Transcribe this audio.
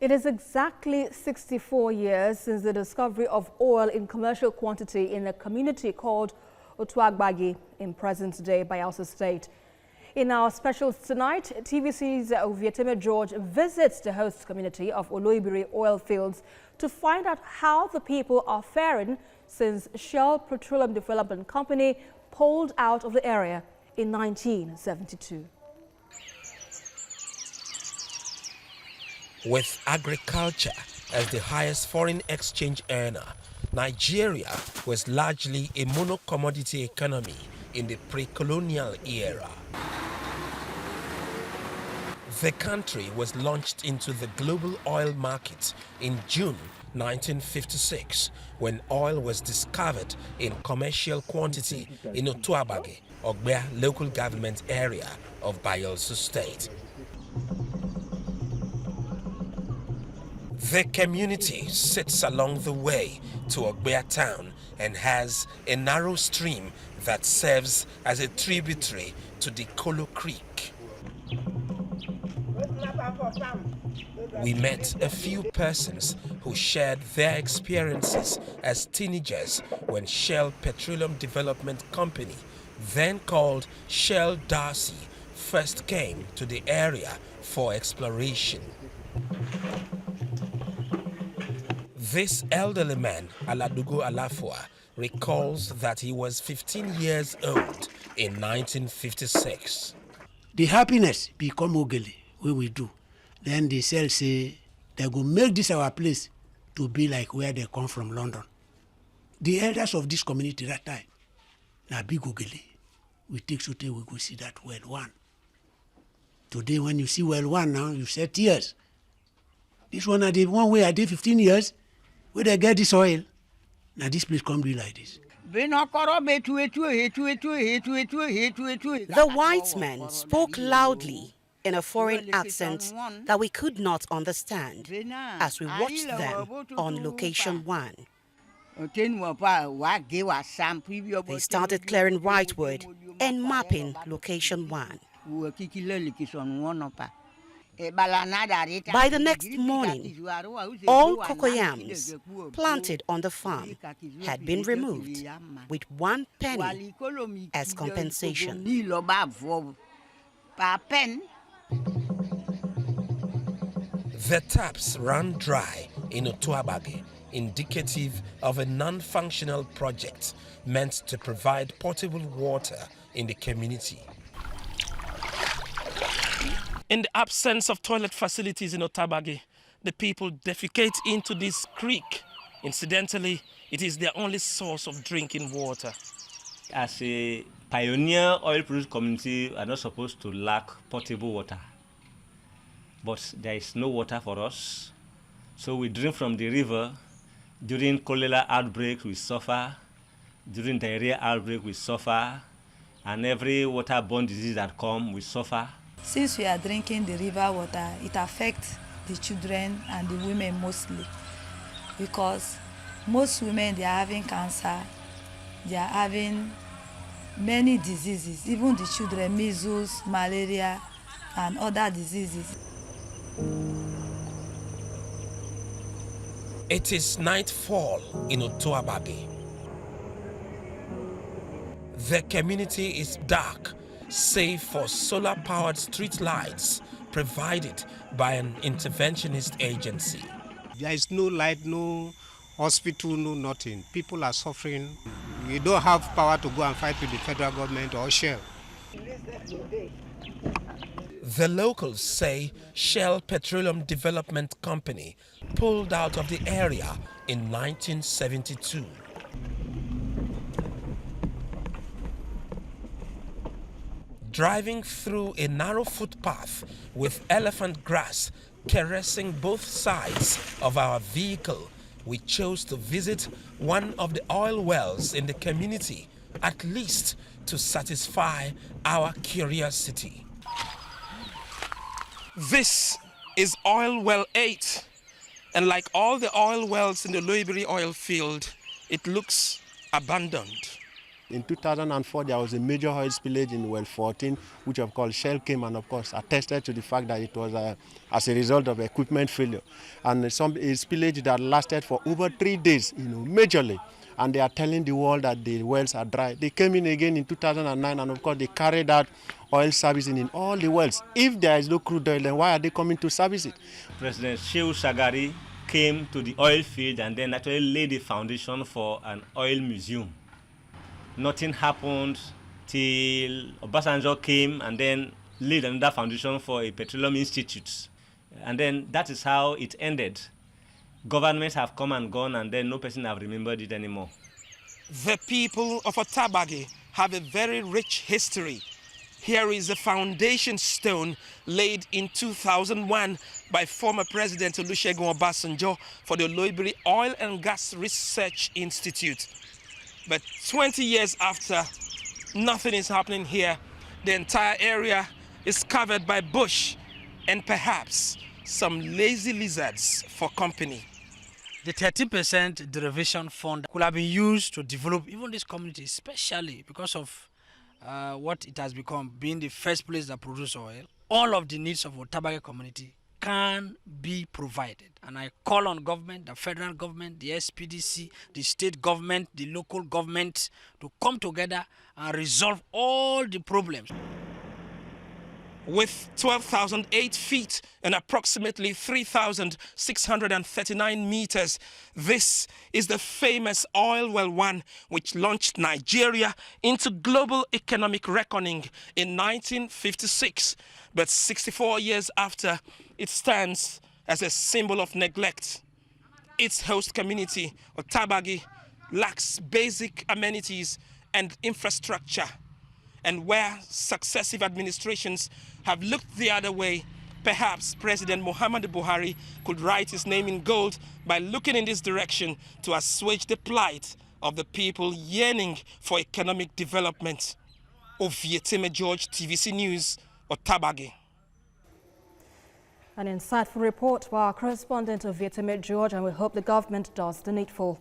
It is exactly 64 years since the discovery of oil in commercial quantity in a community called Otuabagi in present-day Bayelsa State. In our specials tonight, TVC's Ovieteme George visits the host community of Oloibiri oil fields to find out how the people are faring since Shell Petroleum Development Company pulled out of the area in 1972. With agriculture as the highest foreign exchange earner, Nigeria was largely a mono-commodity economy in the pre-colonial era. The country was launched into the global oil market in June 1956 when oil was discovered in commercial quantity in Otuabagi, Ogbea local government area of Bayelsa State. The community sits along the way to Ogbea town and has a narrow stream that serves as a tributary to the Kolo Creek. We met a few persons who shared their experiences as teenagers when Shell Petroleum Development Company, then called Shell Darcy, first came to the area for exploration. This elderly man, Aladugo Alafua, recalls that he was 15 years old in 1956. The happiness become ugly when we do. Then the cell say they go make this our place to be like where they come from, London. The elders of this community that time, now big ugly. We take so we go see that well one. Today when you see well one now, you say tears. This one I did one way I did 15 years. Where they get this oil, now this place come be like this. The white man spoke loudly in a foreign accent that we could not understand as we watched them on location 1. They started clearing whitewood and mapping location 1. By the next morning, all cocoyams planted on the farm had been removed with 1 penny as compensation. The taps ran dry in Otuabagi, indicative of a non-functional project meant to provide potable water in the community. In the absence of toilet facilities in Otuabagi, the people defecate into this creek. Incidentally, it is their only source of drinking water. As a pioneer oil producing community, we are not supposed to lack potable water. But there is no water for us. So we drink from the river. During cholera outbreak, we suffer. During diarrhea outbreak, we suffer. And every waterborne disease that comes, we suffer. Since we are drinking the river water, it affects the children and the women mostly, because most women, they are having cancer, they are having many diseases, even the children, measles, malaria, and other diseases. It is nightfall in Otuabagi. The community is dark, save for solar-powered street lights provided by an interventionist agency. There is no light, no hospital, no nothing. People are suffering. We don't have power to go and fight with the federal government or Shell. The locals say Shell Petroleum Development Company pulled out of the area in 1972. Driving through a narrow footpath with elephant grass caressing both sides of our vehicle, we chose to visit one of the oil wells in the community, at least to satisfy our curiosity. This is oil well 8, and like all the oil wells in the Oloibiri oil field, it looks abandoned. In 2004, there was a major oil spillage in well 14, which of course Shell came and of course attested to the fact that it was as a result of equipment failure. And a spillage that lasted for over 3 days, majorly. And they are telling the world that the wells are dry. They came in again in 2009 and of course they carried out oil servicing in all the wells. If there is no crude oil, then why are they coming to service it? President Shehu Shagari came to the oil field and then actually laid the foundation for an oil museum. Nothing happened till Obasanjo came and then laid another foundation for a petroleum institute. And then that is how it ended. Governments have come and gone and then no person have remembered it anymore. The people of Otuabagi have a very rich history. Here is a foundation stone laid in 2001 by former President Olusegun Obasanjo for the Oloibiri Oil and Gas Research Institute. But 20 years after, nothing is happening here. The entire area is covered by bush and perhaps some lazy lizards for company. The 30% derivation fund could have been used to develop even this community, especially because of what it has become, being the first place that produces oil. All of the needs of the Otuabagi community can be provided. And I call on government, the federal government, the SPDC, the state government, the local government to come together and resolve all the problems. With 12,008 feet and approximately 3,639 meters, this is the famous Oil Well 1, which launched Nigeria into global economic reckoning in 1956. But 64 years after, it stands as a symbol of neglect. Its host community, Otuabagi, lacks basic amenities and infrastructure. And where successive administrations have looked the other way, perhaps President Muhammadu Buhari could write his name in gold by looking in this direction to assuage the plight of the people yearning for economic development. Ovieteme George, TVC News, Otuabagi. An insightful report by our correspondent Ovieteme George, and we hope the government does the needful.